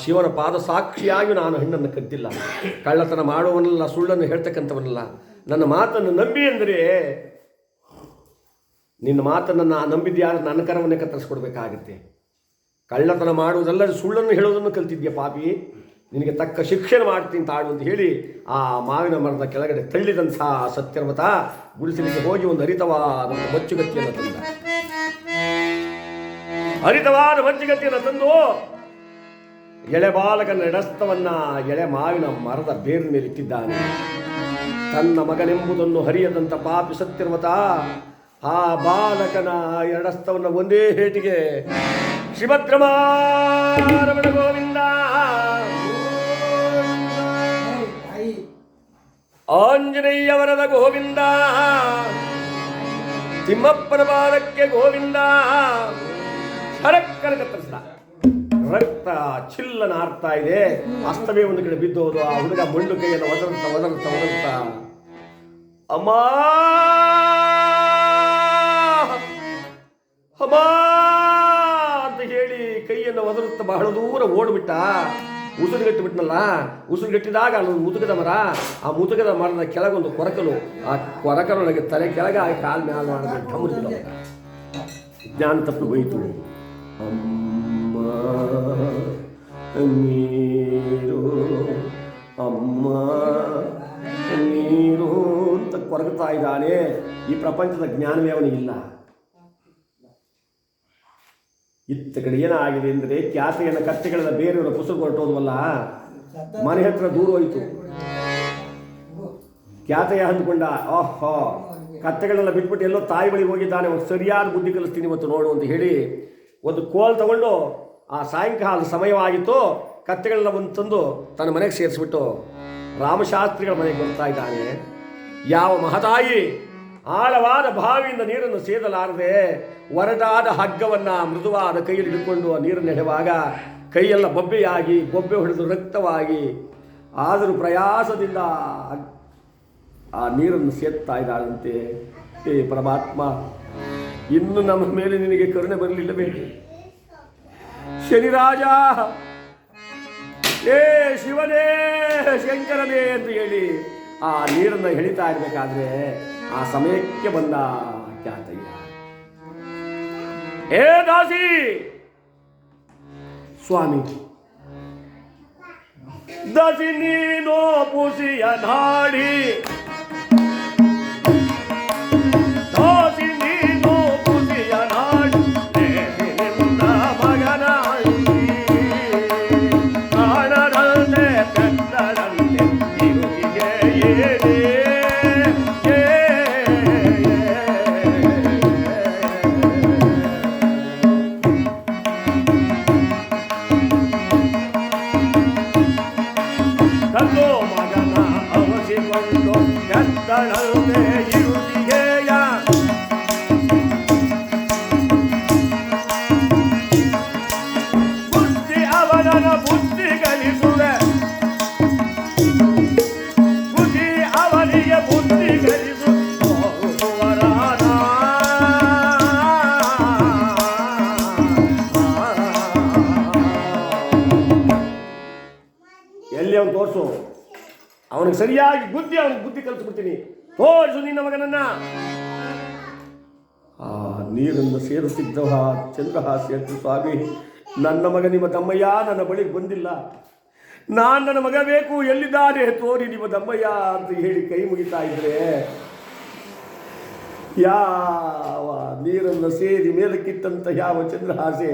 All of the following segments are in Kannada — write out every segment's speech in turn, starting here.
ಶಿವನ ಪಾದ ಸಾಕ್ಷಿಯಾಗಿ ನಾನು ಹೆಣ್ಣನ್ನು ಕದ್ದಿಲ್ಲ, ಕಳ್ಳತನ ಮಾಡುವನಲ್ಲ, ಸುಳ್ಳನ್ನು ಹೇಳ್ತಕ್ಕಂಥವನಲ್ಲ. ನನ್ನ ಮಾತನ್ನು ನಂಬಿ ಅಂದರೆ ನಿನ್ನ ಮಾತನ್ನು ನಂಬಿದ್ಯಾರು ನನ್ನ ಕರವನ್ನೇ ಕತ್ತರಿಸ್ಕೊಡ್ಬೇಕಾಗತ್ತೆ. ಕಳ್ಳತನ ಮಾಡುವುದಲ್ಲ, ಸುಳ್ಳನ್ನು ಹೇಳೋದನ್ನು ಕಲ್ತಿದ್ಯಾ ಪಾಪಿ, ನಿನಗೆ ತಕ್ಕ ಶಿಕ್ಷಣ ಮಾಡ್ತೀನಿ ತಾಳು ಅಂತ ಹೇಳಿ ಆ ಮಾವಿನ ಮರದ ಕೆಳಗಡೆ ತಳ್ಳಿದಂಥ ಸತ್ಯರ್ವತ ಗುಡಿಸಲಿಗೆ ಹೋಗಿ ಒಂದು ಹರಿತವಾದ ಮಚ್ಚುಗತ್ತಿಯನ್ನು ತಂದ. ಹರಿತವಾದ ಮಚ್ಚುಗತ್ತಿಯನ್ನು ತಂದು ಎಳೆ ಬಾಲಕನ ಎಡಸ್ತವನ್ನ ಎಳೆ ಮಾವಿನ ಮರದ ಬೇರಿನ ಮೇಲೆ ಇಟ್ಟಿದ್ದಾನೆ. ತನ್ನ ಮಗನೆಂಬುದನ್ನು ಹರಿಯದಂಥ ಪಾಪಿ ಸತ್ಯರ್ವತ ಆ ಬಾಲಕನ ಎರಡಸ್ತವನ್ನ ಒಂದೇ ಹೇಟಿಗೆ ಶ್ರೀಭದ್ರಮಾರಮಣ ಗೋವಿಂದ, ಆಂಜನೇಯ ವರದ ಗೋವಿಂದ, ತಿಮ್ಮಪ್ಪನ ಪಾದಕ್ಕೆ ಗೋವಿಂದ ಹರಕ್ಕನ ಕತ್ತರಿಸಿದ. ರಕ್ತ ಚಿಲ್ಲನ ಆರ್ತಾ ಇದೆ. ಅಸ್ತವೇ ಒಂದು ಕಡೆ ಬಿದ್ದೋದು. ಆ ಹುಡುಗ ಮಂಡು ಕೈಯನ್ನು ಒದರುತ್ತಾ ಅಮ್ಮ ಅಮ್ಮ ಅಂತ ಹೇಳಿ ಕೈಯನ್ನು ಒದರುತ್ತಾ ಬಹಳ ದೂರ ಓಡ್ಬಿಟ್ಟ. ಉಸುರುಗಟ್ಟಿಬಿಟ್ನಲ್ಲ, ಉಸುರುಗಟ್ಟಿದಾಗ ಅಲ್ಲೊಂದು ಮುತುಕದ ಮರ, ಆ ಮುತುಕದ ಮರದ ಕೆಳಗೊಂದು ಕೊರಕಲು, ಆ ಕೊರಕಲೊಳಗೆ ತಲೆ ಕೆಳಗೆ ಆ ಕಾಲು ಮ್ಯಾಲ ಮಾಡಿದ್ರೆ ಕಮರಿಲ್ಲ. ಜ್ಞಾನ ತಪ್ಪು ಹೋಯಿತು. ಅಮ್ಮ ನೀರು ಅಮ್ಮ ನೀರು ಅಂತ ಕೊರಗುತ್ತಾ ಇದ್ದಾನೆ. ಈ ಪ್ರಪಂಚದ ಜ್ಞಾನವೇ ಅವನಿಗಿಲ್ಲ. ಇತ್ತ ಕಡೆ ಏನಾಗಿದೆ ಅಂದರೆ ಕ್ಯಾತೆಯನ್ನು ಕತ್ತೆಗಳ ಬೇರೆಯವರ ಪುಸ್ತಕ ಹೊರಟೋದ್ವಲ್ಲ, ಮನೆ ಹತ್ರ ದೂರ ಹೋಯಿತು. ಕ್ಯಾತೆಯ ಅಂದ್ಕೊಂಡ, ಓಹೋ ಕತ್ತೆಗಳೆಲ್ಲ ಬಿಟ್ಬಿಟ್ಟು ಎಲ್ಲೋ ತಾಯಿ ಬಳಿಗೆ ಹೋಗಿದ್ದಾನೆ, ಒಂದು ಸರಿಯಾದ ಬುದ್ಧಿ ಕಲಿಸ್ತೀನಿ ಇವತ್ತು ನೋಡು ಅಂತ ಹೇಳಿ ಒಂದು ಕೋಲ್ ತಗೊಂಡು ಆ ಸಾಯಂಕಾಲ ಸಮಯವಾಗಿತ್ತು, ಕತ್ತೆಗಳೆಲ್ಲ ಒಂದು ತಂದು ತನ್ನ ಮನೆಗೆ ಸೇರಿಸ್ಬಿಟ್ಟು ರಾಮಶಾಸ್ತ್ರಿಗಳ ಮನೆಗೆ ಬರ್ತಾ ಇದ್ದಾನೆ. ಯಾವ ಮಹತಾಯಿ ಆಳವಾದ ಬಾವಿಯಿಂದ ನೀರನ್ನು ಸೇದಲಾರದೆ ಒರಟಾದ ಹಗ್ಗವನ್ನು ಮೃದುವಾದ ಕೈಯಲ್ಲಿ ಹಿಡ್ಕೊಂಡು ಆ ನೀರನ್ನು ನೆಡುವಾಗ ಕೈಯೆಲ್ಲ ಬೊಬ್ಬೆಯಾಗಿ ಬೊಬ್ಬೆ ಹೊಡೆದು ರಕ್ತವಾಗಿ, ಆದರೂ ಪ್ರಯಾಸದಿಂದ ಆ ನೀರನ್ನು ಸೇದ್ತಾ ಇದ್ದಾಳಂತೆ. ಹೇ ಪರಮಾತ್ಮ, ಇನ್ನು ನಮ್ಮ ಮೇಲೆ ನಿನಗೆ ಕರುಣೆ ಬರಲಿಲ್ಲವೇ? ಶನಿರಾಜ, ಏ ಶಿವನೇ ಶಂಕರನೇ ಅಂತ ಹೇಳಿ ಆ ನೀರನ್ನು ಎಳಿತಾ ಇರಬೇಕಾದ್ರೆ ಆ ಸಮಯಕ್ಕೆ ಬಂದ ಖ್ಯಾತಯ್ಯ. ಏ ದಾಸಿ, ಸ್ವಾಮಿ ದಾಸಿ ನೀನೋ ಪುಸಿಯ ನಾಡಿ, ದಾಸಿ ನೀನೋ ಪುಸಿಯ ನಾಡಿ, ನಿನ್ನ ಮಗನ ಕಾಣದಂತೆ ಕತ್ತರಂತೆ ಇರುವಿಗೆ ಏನೇ ತೋರಿಸು, ಅವನಿಗೆ ಸರಿಯಾಗಿ ಅವನಿಗೆ ಬುದ್ಧಿ ಕಲಿಸ್ಬಿಡ್ತೀನಿ. ತೋರಿಸು ನಿನ್ನ ಮಗನನ್ನ. ಆ ನೀರನ್ನು ಸೇರಿಸಿದ್ದ ಚಂದ್ರಹಾಸ್ಯ ಸ್ವಾಮಿ, ನನ್ನ ಮಗ ನಿಮ್ಮ ತಮ್ಮಯ್ಯ ನನ್ನ ಬಳಿಗೆ ಬಂದಿಲ್ಲ, ನನ್ನ ಮಗ ಬೇಕು, ಎಲ್ಲಿದ್ದಾರೆ ತೋರಿ ನಿಮ್ಮ ತಮ್ಮಯ್ಯ ಅಂತ ಹೇಳಿ ಕೈ ಮುಗಿತಾ ಇದ್ರೆ ಯಾವ ನೀರನ್ನು ಸೇರಿ ಮೇಲಕ್ಕಿತ್ತಂತ ಯಾವ ಚಂದ್ರಹಾಸೆ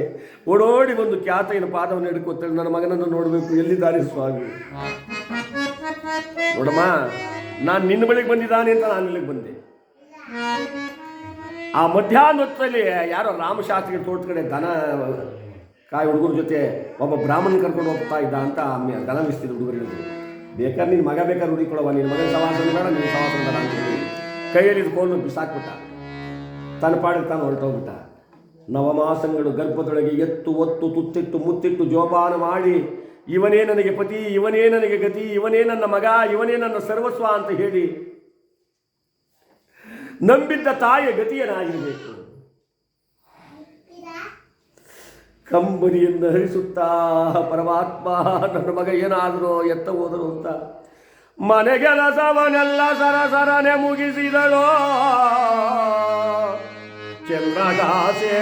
ಓಡೋಡಿ ಬಂದು ಖ್ಯಾತೆಯನ್ನು ಪಾದವನ್ನು ಹಿಡ್ಕೊತಾಳೆ. ನನ್ನ ಮಗನನ್ನು ನೋಡಬೇಕು, ಎಲ್ಲಿದ್ದಾರೆ ಸ್ವಾಮಿ? ನೋಡಮ್ಮ, ನಾನು ನಿನ್ನ ಬಳಿಗೆ ಬಂದಿದ್ದಾನೆ ಅಂತ ನಾನು ಇಲ್ಲಿಗೆ ಬಂದೆ. ಆ ಮಧ್ಯಾಹ್ನ ಹೊತ್ತಲ್ಲಿ ಯಾರೋ ರಾಮಶಾಸ್ತ್ರಿಗಳ ತೋಟ ಕಡೆ ದನ ಕಾಯಿ ಹುಡುಗರ ಜೊತೆ ಒಬ್ಬ ಬ್ರಾಹ್ಮಣ ಕರ್ಕೊಂಡು ಹೋಗ್ತಾ ಇದ್ದ ಅಂತ ದನ ಮಿಸ್ತಿದ್ರು ಹುಡುಗರು. ಬೇಕಾದ್ರೆ ನಿನ್ನ ಮಗ ಬೇಕಾದ್ರೆ ಹುಡುಕೊಳ್ಳವ, ನಿನ್ನ ಮಗನ ಸವಾಸನ ಬೇಡ, ನಿನ್ನ ಸವಾಸನ ಬೇಡ ಅಂತ ಹೇಳಿ ಕೈಯಲ್ಲಿ ಇದ್ಕೊಂಡು ಬಿಸಾಕ್ಬಿಟ್ಟ. ತನ್ನ ಪಾಡಿಗೆ ತಾನು ಹೊರಟೋಗ್ಬಿಟ್ಟ. ನವಮಾಸಗಳು ಗರ್ಭದೊಳಗೆ ಎತ್ತು ಒತ್ತು ತುತ್ತಿಟ್ಟು ಮುತ್ತಿಟ್ಟು ಜೋಪಾನ ಮಾಡಿ ಇವನೇ ನನಗೆ ಪತಿ, ಇವನೇ ನನಗೆ ಗತಿ, ಇವನೇ ನನ್ನ ಮಗ, ಇವನೇ ನನ್ನ ಸರ್ವಸ್ವ ಅಂತ ಹೇಳಿ ನಂಬಿದ್ದ ತಾಯಿಯ ಗತಿಯನಾಗಿರಬೇಕು. ಕಂಬನಿಯನ್ನು ಹರಿಸುತ್ತಾ ಪರಮಾತ್ಮ ನನ್ನ ಮಗ ಏನಾದರೂ ಎತ್ತ ಹೋದರು ಅಂತ ಮನೆಗೆಲಸವನೆಲ್ಲ ಸರಸರನೆ ಮುಗಿಸಿದಳೋ ಚಂದ್ರಗಾಸೆ.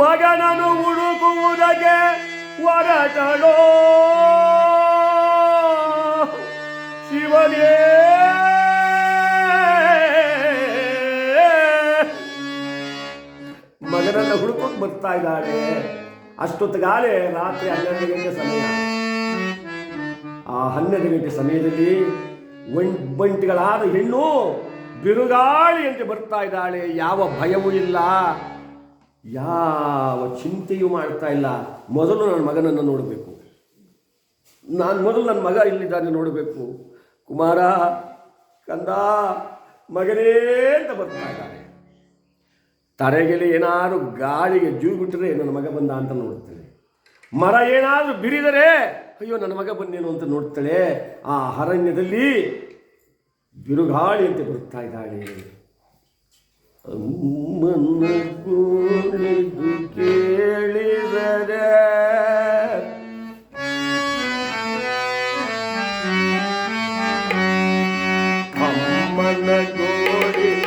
ಮಗನನ್ನು ಹುಡುಕುವುದಕ್ಕೆ ಹೊರಟಳೋ ಶಿವನೇ. ಮಗನನ್ನು ಹುಡುಕೋಕೆ ಬರ್ತಾ ಇದ್ದಾಳೆ. ಅಷ್ಟೊತ್ತಿಗಾಲೆ ರಾತ್ರಿ 12 ಗಂಟೆ ಸಮಯ. ಆ 12 ಗಂಟೆ ಸಮಯದಲ್ಲಿ ಒಂಟಿಗಳಾದ ಹೆಣ್ಣು ಬಿರುಗಾಳಿಯಂತೆ ಬರ್ತಾ ಇದ್ದಾಳೆ. ಯಾವ ಭಯವೂ ಇಲ್ಲ, ಯಾವ ಚಿಂತೆಯೂ ಮಾಡ್ತಾ ಇಲ್ಲ. ಮೊದಲು ನನ್ನ ಮಗನನ್ನು ನೋಡಬೇಕು, ಮೊದಲು ನನ್ನ ಮಗ ಇಲ್ಲಿದ್ದಾನೆ ನೋಡಬೇಕು. ಕುಮಾರ, ಕಂದ, ಮಗನೇ ಅಂತ ಬರ್ತಾ ಇದ್ದಾನೆ. ತರೆಗೆಲೆ ಏನಾದರೂ ಗಾಳಿಗೆ ಜೂ ಬಿಟ್ಟರೆ ನನ್ನ ಮಗ ಬಂದ ಅಂತ ನೋಡ್ತಾಳೆ. ಮರ ಏನಾದರೂ ಬಿರಿದರೆ ಅಯ್ಯೋ ನನ್ನ ಮಗ ಬಂದೇನು ಅಂತ ನೋಡ್ತಾಳೆ. ಆ ಅರಣ್ಯದಲ್ಲಿ ಬಿರುಗಾಳಿಯಂತೆ ಬರ್ತಾ ಇದ್ದಾಳೆ. ಅಮ್ಮನ ಗೋಳಿದು ಕೇಳಿದರೆ ಅಮ್ಮನ ಗೋಳಿದು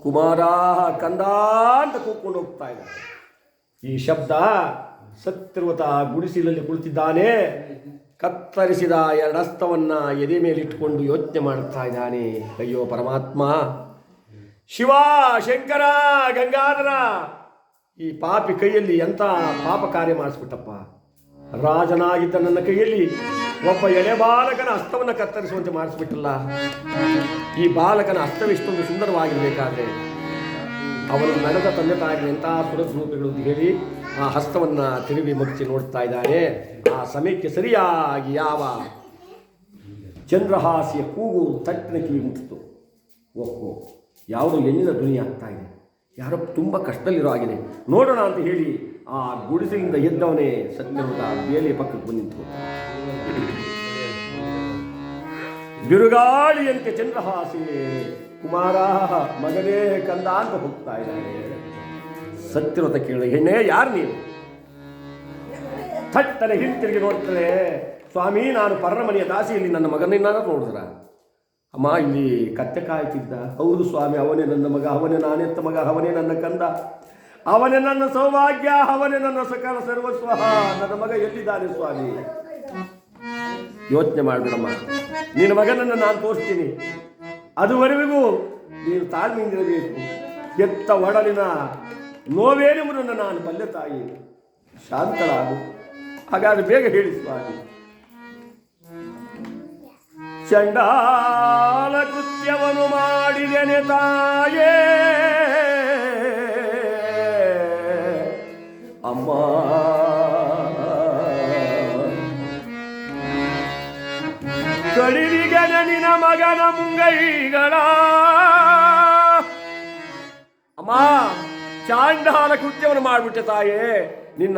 ಕುಮಾರ, ಕಂದ ಅಂತ ಕೂತ್ಕೊಂಡು ಹೋಗ್ತಾ ಇದ್ದಾರೆ. ಈ ಶಬ್ದ ಸತ್ಯವ್ರತ ಗುಡಿಸಿಲಲ್ಲಿ ಕುಳಿತಿದ್ದಾನೆ. ಕತ್ತರಿಸಿದ 2 ಹಸ್ತವನ್ನು ಎದೆ ಮೇಲಿಟ್ಟುಕೊಂಡು ಯೋಚನೆ ಮಾಡ್ತಾ ಇದ್ದಾನೆ. ಅಯ್ಯೋ ಪರಮಾತ್ಮ, ಶಿವ, ಶಂಕರ, ಗಂಗಾಧರ, ಈ ಪಾಪಿ ಕೈಯಲ್ಲಿ ಎಂಥ ಪಾಪ ಕಾರ್ಯ ಮಾಡಿಸ್ಬಿಟ್ಟಪ್ಪ. ರಾಜನಾಗಿದ್ದ ನನ್ನ ಕೈಯಲ್ಲಿ ಒಬ್ಬ ಎಳೆ ಬಾಲಕನ ಹಸ್ತವನ್ನು ಕತ್ತರಿಸುವಂತೆ ಮಾಡಿಸ್ಬಿಟ್ಟಲ್ಲ. ಈ ಬಾಲಕನ ಹಸ್ತವಿಷ್ಟೊಂದು ಸುಂದರವಾಗಿರಬೇಕಾದ್ರೆ ಅವನು ನಡೆದ ತಂದೆ ತಾಯಿಗೆ ಎಂಥ ಸುರಸ್ವರೂಪಿಗಳು ಅಂತ ಹೇಳಿ ಆ ಹಸ್ತವನ್ನು ತಿರುಗಿ ಮುಚ್ಚಿ ನೋಡ್ತಾ ಇದ್ದಾನೆ. ಆ ಸಮಯಕ್ಕೆ ಸರಿಯಾಗಿ ಯಾವ ಚಂದ್ರಹಾಸಿಯ ಕೂಗು ತಟ್ಟಿನ ಕಿವಿ ಮುಟ್ಟಿತು. ಓಹೋ, ಯಾವುದೋ ಹೆಣ್ಣಿನ ಧ್ವನಿ ಆಗ್ತಾ ಇದೆ, ಯಾರೋ ತುಂಬ ಕಷ್ಟದಲ್ಲಿರೋ ಆಗಿದೆ, ನೋಡೋಣ ಅಂತ ಹೇಳಿ ಆ ಗುಡಿಸಲಿಂದ ಎದ್ದವನೇ ಸತ್ಯವ್ರತ ಬೇಲಿಯ ಪಕ್ಕಕ್ಕೆ ಬಂದಿತ್ತು. ಬಿರುಗಾಳಿಯಂತೆ ಚಂದ್ರಹಾಸಿ ಕುಮಾರ, ಮಗನೇ, ಕಂದ ಅಂತ ಹೋಗ್ತಾ ಇದ್ದಾನೆ. ಸತ್ಯವ್ರತ ಕೇಳ, ಹೆಣ್ಣೆ ಯಾರು ನೀನು? ಥಟ್ಟನೆ ಹಿಂತಿರುಗಿ ನೋಡ್ತಾಳೆ. ಸ್ವಾಮಿ, ನಾನು ಪರ್ಣಮಣಿಯ ದಾಸಿಯಲ್ಲಿ ನನ್ನ ಮಗನನ್ನಾರು ನೋಡಿದ್ರ? ಅಮ್ಮ, ಇಲ್ಲಿ ಕತ್ತೆ ಕಾಯ್ತಿದ್ದ. ಹೌದು ಸ್ವಾಮಿ, ಅವನೇ ನನ್ನ ಮಗ, ಅವನೇ ನಾನೆತ್ತ ಮಗ, ಅವನೇ ನನ್ನ ಕಂದ, ಅವನೇ ನನ್ನ ಸೌಭಾಗ್ಯ, ಅವನೇ ನನ್ನ ಸಕಲ ಸರ್ವಸ್ವ. ನನ್ನ ಮಗ ಎಲ್ಲಿದ್ದಾನೆ ಸ್ವಾಮಿ? ಯೋಚನೆ ಮಾಡಬೇಡಮ್ಮ, ನಿನ್ನ ಮಗನನ್ನು ನಾನು ತೋರಿಸ್ತೀನಿ. ಅದುವರೆಗೂ ನೀನು ತಾಳ್ಮೆಯಿಂದಿರಬೇಕು. ಎತ್ತ ಒಡಲಿನ ನೋವೇನೆಂಬುದನ್ನು ನಾನು ಬಲ್ಲೆ ತಾಯಿ, ಶಾಂತಳಾಗು. ಹಾಗಾದ್ರೆ ಬೇಗ ಹೇಳಿ ಸ್ವಾಮಿ. ಚಂಡಾಲ ಕೃತ್ಯವನ್ನು ಮಾಡಿದೆನೆ ತಾಯೇ, ಅಮ್ಮ ಕಡಿಲಿಗನ ನಿನ ಮಗನ ಮುಂಗೈಗಳ ಅಮ್ಮ ಚಾಂಡಾಲ ಕೃತ್ಯವನ್ನು ಮಾಡಿಬಿಟ್ಟೆ ತಾಯೇ.